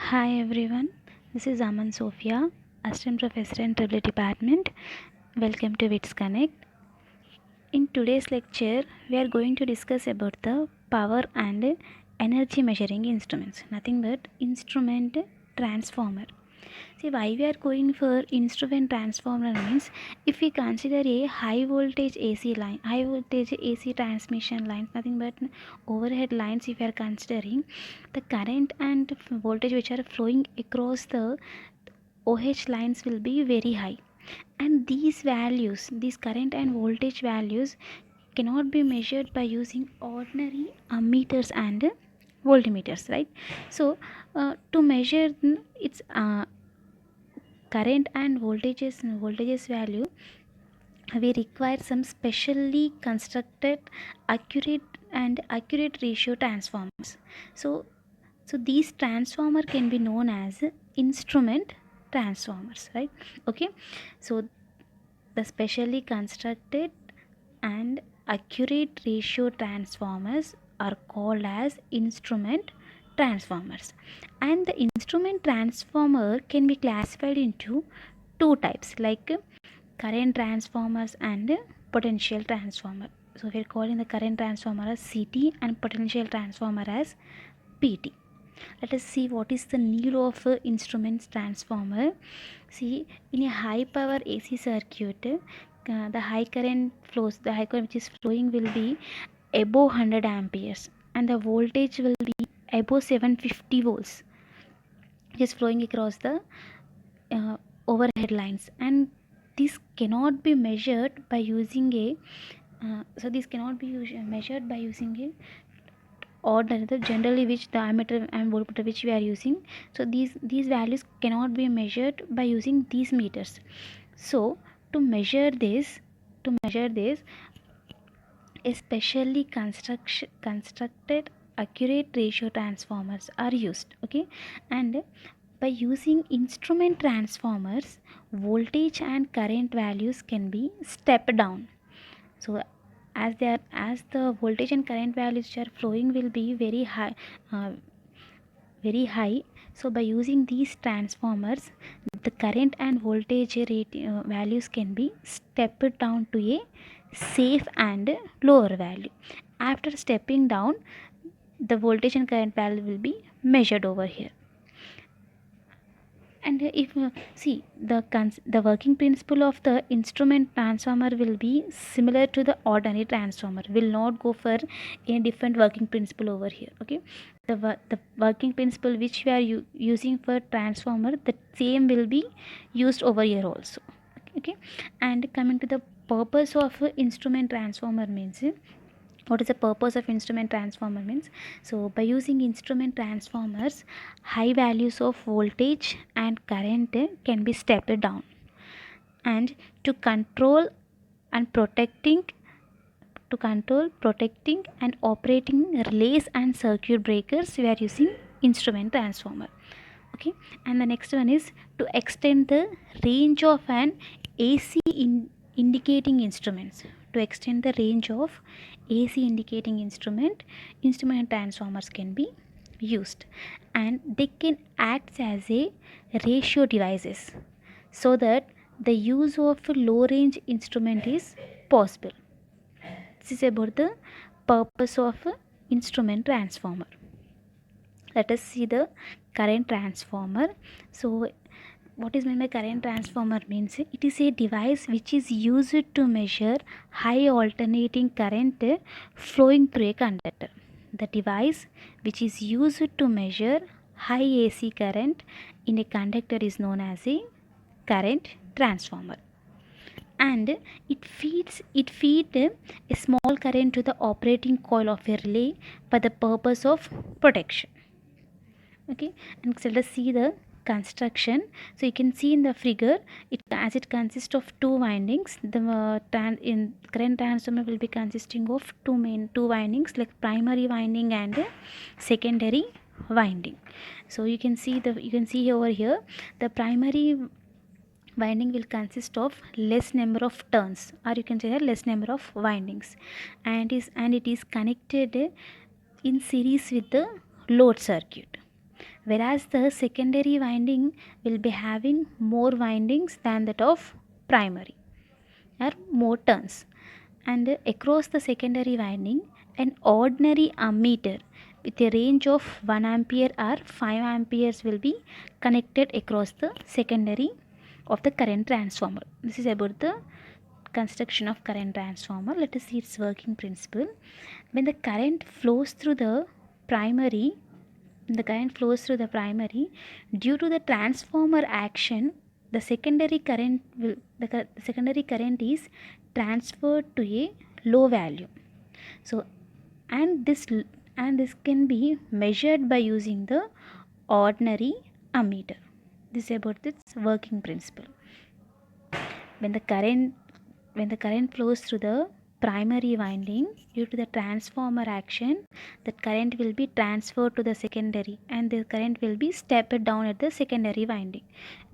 Hi everyone, this is Aman Sophia, Assistant Professor in Triple Department. Welcome to WITS Connect. In today's lecture, we are going to discuss about the power and energy measuring instruments. Nothing but instrument transformer. See, why we are going for instrument transformer means if we consider a high voltage AC line, high voltage AC transmission lines, nothing but overhead lines. If we are considering the current and voltage which are flowing across the OH lines will be very high, and these values, these current and voltage values, cannot be measured by using ordinary ammeters and voltmeters, right? So to measure its current and voltages value, we require some specially constructed accurate ratio transformers. So so these transformer can be known as instrument transformers, right? Okay, so the specially constructed and accurate ratio transformers are called as instrument transformers. And the instrument transformer can be classified into two types, like current transformers and potential transformer. So we're calling the current transformer as CT and potential transformer as PT. Let us see what is the need of instruments transformer. See, in a high power AC circuit, the high current flows, the high current which is flowing will be above 100 amperes, and the voltage will be above 750 volts, which is flowing across the overhead lines. And this cannot be measured by using a measured by using a order, the generally which the ammeter and voltmeter which we are using. So these values cannot be measured by using these meters. So to measure this, especially constructed accurate ratio transformers are used. Okay, and by using instrument transformers, voltage and current values can be stepped down. So as the voltage and current values which are flowing will be uh, very high. So by using these transformers, the current and voltage values can be stepped down to a safe and lower value. After stepping down, the voltage and current value will be measured over here. And if see the working principle of the instrument transformer will be similar to the ordinary transformer, will not go for a different working principle over here. Okay, the working principle which we are using for transformer, the same will be used over here also. Okay, and coming to the purpose of instrument transformer means, what is the purpose of instrument transformer means? So by using instrument transformers, high values of voltage and current can be stepped down, and to control and protecting and operating relays and circuit breakers, we are using instrument transformer. Okay, and the next one is to extend the range of an AC indicating instruments. To extend the range of AC indicating instrument transformers can be used, and they can act as a ratio devices, so that the use of low range instrument is possible. This is about the purpose of instrument transformer. Let us see the current transformer. So what is meant by current transformer means, it is a device which is used to measure high alternating current flowing through a conductor. The device which is used to measure high AC current in a conductor is known as a current transformer. And it feed a small current to the operating coil of a relay for the purpose of protection. Okay, and so let us see the construction. So you can see in the figure, it consists of two windings. The in current transformer will be consisting of two windings, like primary winding and secondary winding. So you can see over here, the primary winding will consist of less number of turns, or you can say that less number of windings, and it is connected in series with the load circuit. whereas the secondary winding will be having more windings than that of primary, or more turns. And across the secondary winding, an ordinary ammeter with a range of 1 ampere or 5 amperes will be connected across the secondary of the current transformer. This is about the construction of current transformer. Let us see its working principle. When the current flows through the primary, due to the transformer action, the secondary current is transferred to a low value. So, and this can be measured by using the ordinary ammeter. This is about its working principle. When the current flows through the primary winding, due to the transformer action, the current will be transferred to the secondary, and the current will be stepped down at the secondary winding.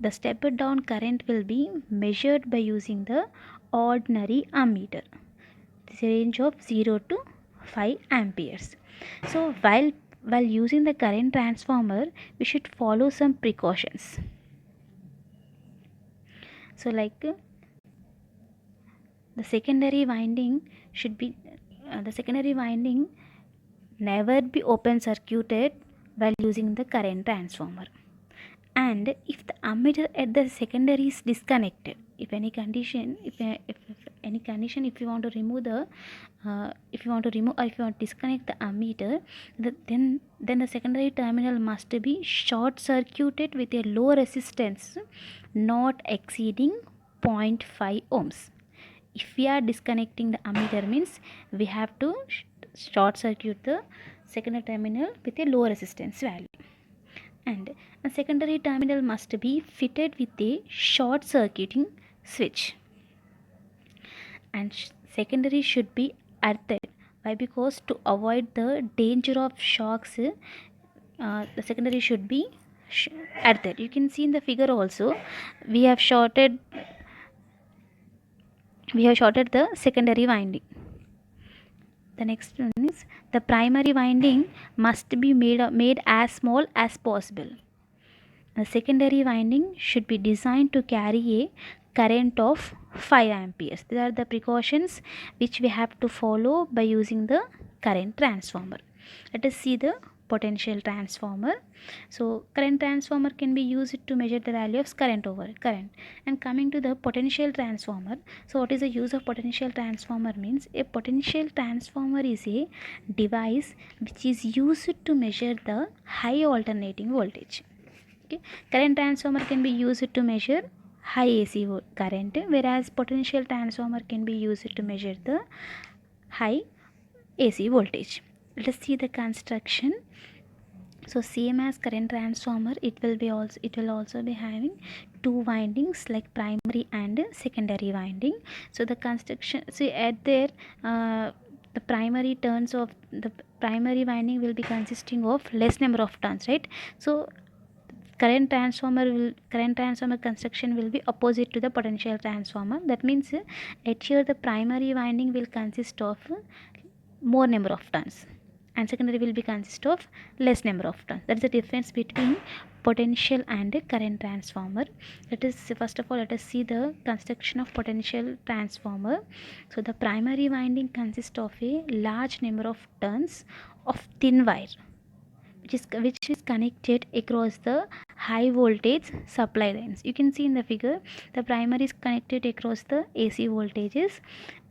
The stepped down current will be measured by using the ordinary ammeter. This is a range of 0 to 5 amperes. So while using the current transformer, we should follow some precautions. So like the secondary winding should be the secondary winding never be open circuited while using the current transformer. And if the ammeter at the secondary is disconnected, if any condition, if you want to remove the if you want to disconnect the ammeter, then the secondary terminal must be short circuited with a low resistance not exceeding 0.5 ohms. If we are disconnecting the ammeter, means we have to short circuit the secondary terminal with a low resistance value. And a secondary terminal must be fitted with a short circuiting switch, and secondary should be earthed. Why? Because to avoid the danger of shocks, the secondary should be earthed. You can see in the figure also, we have shorted the secondary winding. The next one is the primary winding must be made as small as possible. The secondary winding should be designed to carry a current of 5 amperes. These are the precautions which we have to follow by using the current transformer. Let us see the potential transformer. So current transformer can be used to measure the value of current over current. And coming to the potential transformer, so what is the use of potential transformer? Means a potential transformer is a device which is used to measure the high alternating voltage. Okay. Current transformer can be used to measure high AC current, whereas potential transformer can be used to measure the high AC voltage. Let us see the construction. So same as current transformer, it will also be having two windings like primary and secondary winding. So the construction, see at there the primary winding will be consisting of less number of turns, right? So current transformer construction will be opposite to the potential transformer. That means at here the primary winding will consist of more number of turns, and secondary will be consist of less number of turns. That's the difference between potential and current transformer. First of all, let us see the construction of potential transformer. So the primary winding consists of a large number of turns of thin wire, which is connected across the high voltage supply lines. You can see in the figure, the primary is connected across the AC voltages.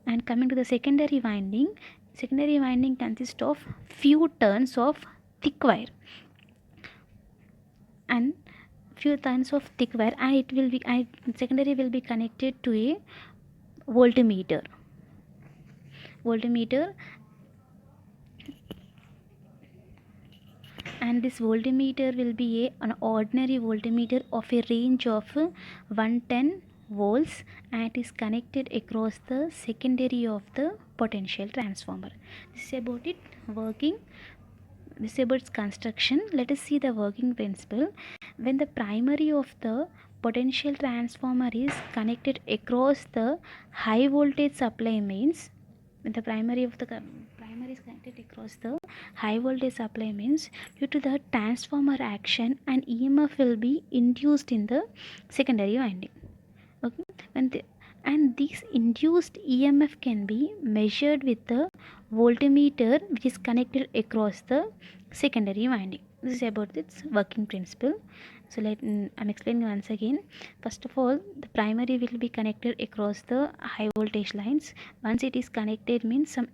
And coming to the secondary winding consists of few turns of thick wire, and it will be secondary will be connected to a voltmeter. And this voltmeter will be an ordinary voltmeter of a range of 110 volts, and it is connected across the secondary of the potential transformer. This is about its construction. Let us see the working principle. When the primary of the potential transformer is connected across the high voltage supply, means when the primary is connected across the high voltage supply means due to the transformer action an EMF will be induced in the secondary winding. Okay, and this induced EMF can be measured with the voltmeter which is connected across the secondary winding. This is about its working principle. So I'm explaining once again. First of all, the primary will be connected across the high voltage lines. Once it is connected means some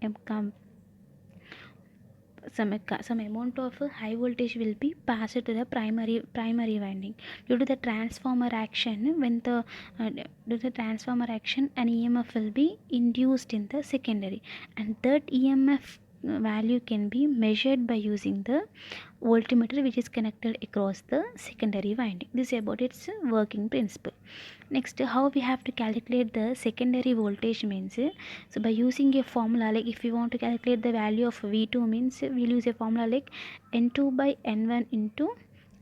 amount of high voltage will be passed to the primary winding due to the transformer action. When the due to the transformer action, an EMF will be induced in the secondary, and that EMF value can be measured by using the voltmeter which is connected across the secondary winding. This is about its working principle. Next, how we have to calculate the secondary voltage means, so by using a formula, like if we want to calculate the value of V2 means we'll use a formula like N2 by N1 into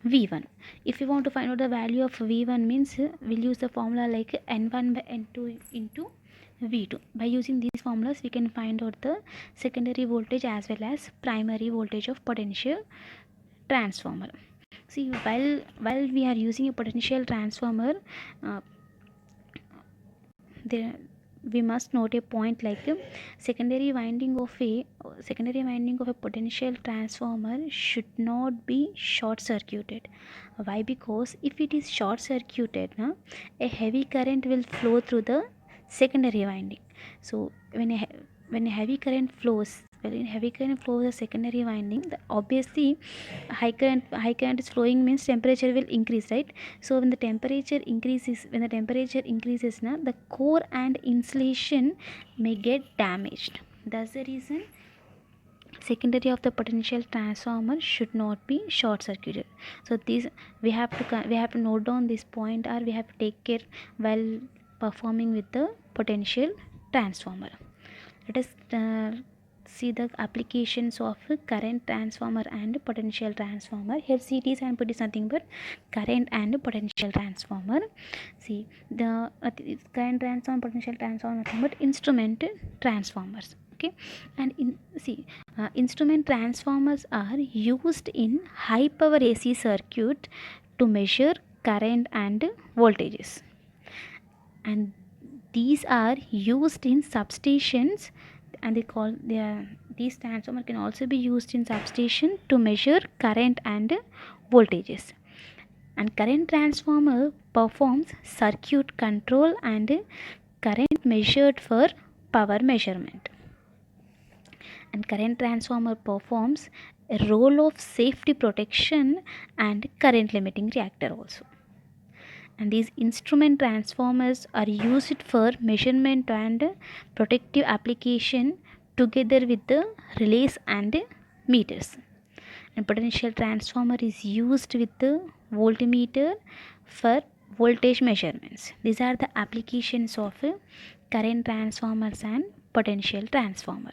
V1. If we want to find out the value of V1 means we'll use the formula like N1 by N2 into V2. By using these formulas we can find out the secondary voltage as well as primary voltage of potential transformer. See, while we are using a potential transformer, uh, there we must note a point like secondary winding of a potential transformer should not be short circuited. Why? Because if it is short circuited, a heavy current will flow through the secondary winding. So when a heavy current flows the secondary winding, obviously high current is flowing means temperature will increase, right? So when the temperature increases now, the core and insulation may get damaged. That's the reason secondary of the potential transformer should not be short circuited. So these we have to note down this point, or we have to take care while performing with the potential transformer. Let us see the applications of current transformer and potential transformer. Here CT and put is nothing but current and potential transformer. See the current transformer, potential transformer, nothing but instrument transformers. Okay, and instrument transformers are used in high power AC circuit to measure current and voltages, and these are used in substations, and these transformer can also be used in substation to measure current and voltages. And current transformer performs circuit control and current measured for power measurement. And current transformer performs a role of safety protection and current limiting reactor also. And these instrument transformers are used for measurement and protective application together with the relays and meters. And potential transformer is used with the voltmeter for voltage measurements. These are the applications of current transformers and potential transformer.